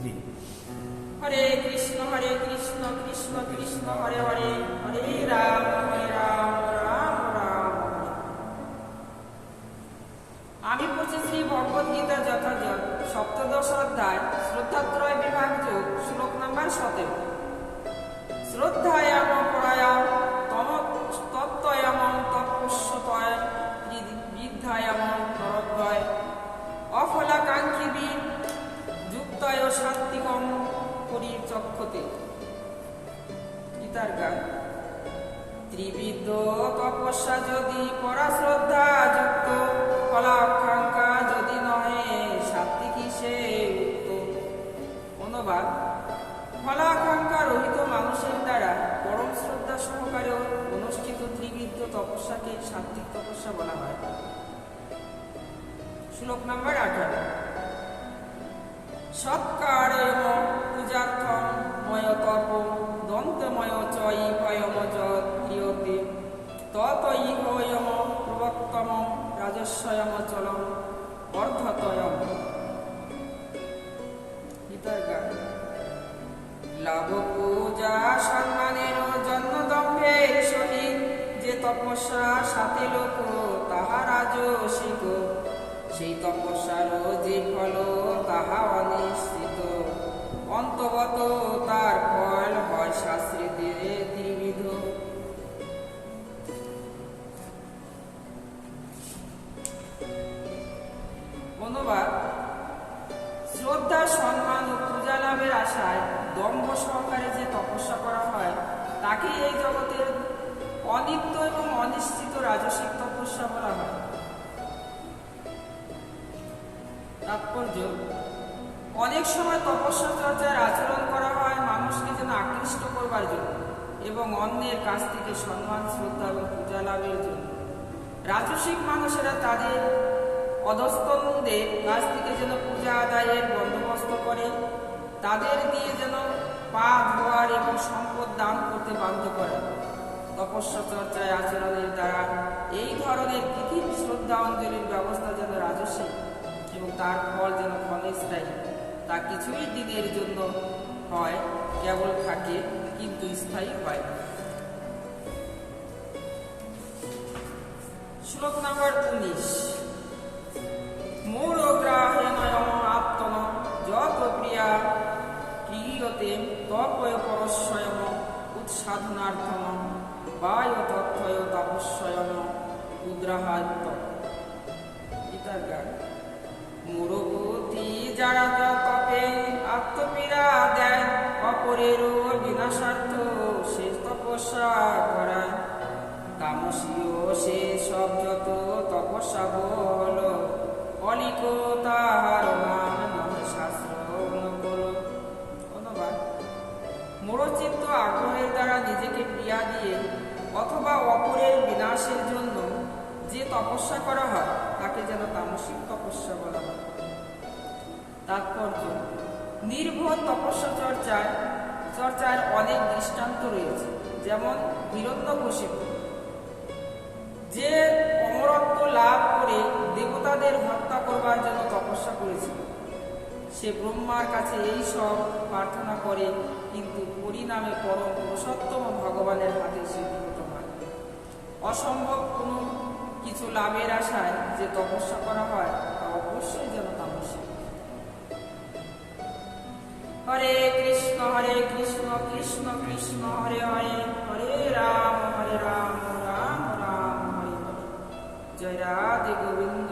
স্তুতি। হরে কৃষ্ণ কৃষ্ণ কৃষ্ণ হরে হরে, হরে রাম রাম রাম রাম হরে। আমি পড়ছি শ্রী ভগবদ গীতা যথাযথ সপ্তদশ অধ্যায় শ্রদ্ধাত্রয় বিভাগ যোগ শ্লোক নাম্বার 17। শ্রদ্ধায়াম পরায়াম তম তত্ত্বয়াম তৎপস্যতয় বিদ্ধায়াম নরদ্বয় অফলাকাঙ্ক্ষী যুক্তয় সাত্বিকম পরিচক্ষতে। গীতার গান। ত্রিবিধ তপস্যা যদি পরা শ্রদ্ধা যুক্ত, ফলাকাঙ্ক্ষা যদি নহে সাত্বিকী সে উক্ত। অনুবাদ: ফলাকাঙ্ক্ষা রহিত মানুষের দ্বারা পরম শ্রদ্ধা সহকারে অনুষ্ঠিত ত্রিবিধ তপস্যাকে সাত্বিক তপস্যা বলা হয়। শ্লোক নাম্বার 18। সৎকারেম পূজার্থম ময় তপ দন্তময় চয়ি ভয়ম যৎ ক্রিয়তে তত ইহয়ম প্রবক্তম রাজস্বয়ম চলম অর্ধতয়ম। গীতার গান। লাভ পূজা সম্মানের জন্ম দম্ভের সহিত যে তপস্যা সাথে লোক তাহা রাজসিক, সেই তপস্যার যে ফল তাহা অনিশ্চিত, অন্তগত তার ফল হয় শাস্ত্রীতে ত্রিবিধ। অনুবাদ: শ্রদ্ধা সম্মান ও পূজা লাভের আশায় দম্ভ সহকারে যে তপস্যা করা হয় তাকে এই জগতের অনিত্য এবং অনিশ্চিত রাজসিক তপস্যা বলা হয়। তাৎপর্য: অনেক সময় তপস্যা চর্চার আচরণ করা হয় মানুষকে যেন আকৃষ্ট করবার জন্য এবং অন্যের কাছ থেকে সম্মান শ্রদ্ধা এবং পূজা লাভের জন্য। রাজসিক মানুষেরা তাদের অধস্তনদের কাছ থেকে যেন পূজা আদায়ের বন্দোবস্ত করে, তাদের দিয়ে যেন পা ধোয়ার এবং সম্পদ দান করতে বাধ্য করে। তপস্যা চর্চায় আচরণের দ্বারা এই ধরনের কৃত্রিম শ্রদ্ধা অঞ্জলির ব্যবস্থা যেন রাজসিক এবং তার ফল যেন ক্ষণস্থায়ী, তা কিছুই দিনের জন্য হয়, কেবল থাকে কিন্তু স্থায়ী হয়। শ্লোক নাম্বার 19। মূঢ়গ্রাহেণয়ম আত্মন যত প্রিয়া ক্রিয়তে তপয় পরস্বয়ম উৎসাধনার্থম বায় তথ্যয় তপস্বয়ম উদ্রাহাত্ম। গীতার গান। মূঢ়বুদ্ধি যারা তপে আত্মপীড়া দেয়, অপরেরও বিনাশার্থ সে তপস্যা করায়। তামসীয় সে সব যত তপস্যা বল, অলিক তাহার নাম নহে শাস্ত্র অনুকূল। অনুবাদ: মূঢ়চিত্ত আগ্রহের দ্বারা নিজেকে ক্রিয়া দিয়ে অথবা অপরের বিনাশের জন্য যে তপস্যা করা হয় তাকে যেন তামসিক তপস্যা বলা হয়। তাৎপর্য: নির্বোধ তপস্যা চর্চার অনেক দৃষ্টান্ত রয়েছে। যেমন হিরণ্যকশিপু, যে অমরত্ব লাভ করে দেবতাদের হত্যা করবার জন্য তপস্যা করেছিল। সে ব্রহ্মার কাছে এই সব প্রার্থনা করে, কিন্তু পরিণামে পরম পুরুষোত্তম ভগবানের হাতে সে নিহত হয়। অসম্ভব কোনো কিছু লাভের আশায় যে তপস্যা করা হয় তা অবশ্যই যেন তামসিক। হরে কৃষ্ণ কৃষ্ণ কৃষ্ণ হরে হরে, হরে রাম রাম রাম হরে হরে। জয় রাধে গোবিন্দ।